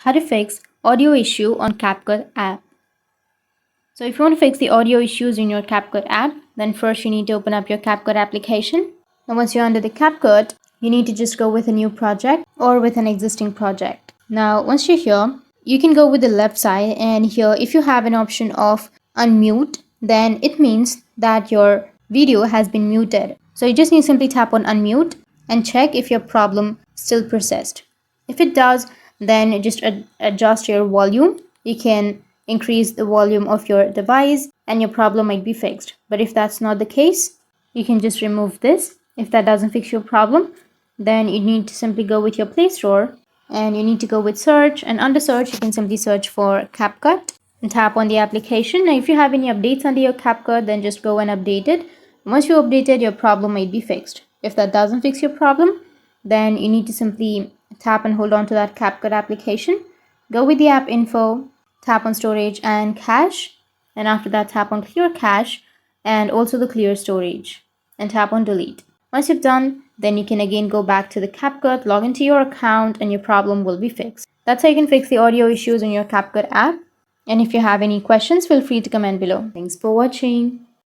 How to fix audio issue on CapCut app. So if you want to fix the audio issues in your CapCut app, then first you need to open up your CapCut application. Now once you're under the CapCut, you need to just go with a new project or with an existing project. Now once you're here, you can go with the left side, and here if you have an option of unmute, then it means that your video has been muted. So you just need to simply tap on unmute and check if your problem still persists. If it does, then just adjust your volume. You can increase the volume of your device and your problem might be fixed. But if that's not the case, you can just remove this. If that doesn't fix your problem, then you need to simply go with your Play Store and you need to go with search, and under search you can simply search for CapCut and tap on the application. Now if you have any updates under your CapCut, then just go and update it. Once you update it, your problem might be fixed. If that doesn't fix your problem, then you need to simply tap and hold on to that CapCut application. Go with the app info, tap on storage and cache, and after that tap on clear cache and also the clear storage and tap on delete. Once you've done, then you can again go back to the CapCut, log into your account, and your problem will be fixed. That's how you can fix the audio issues in your CapCut app. And if you have any questions, feel free to comment below. Thanks for watching.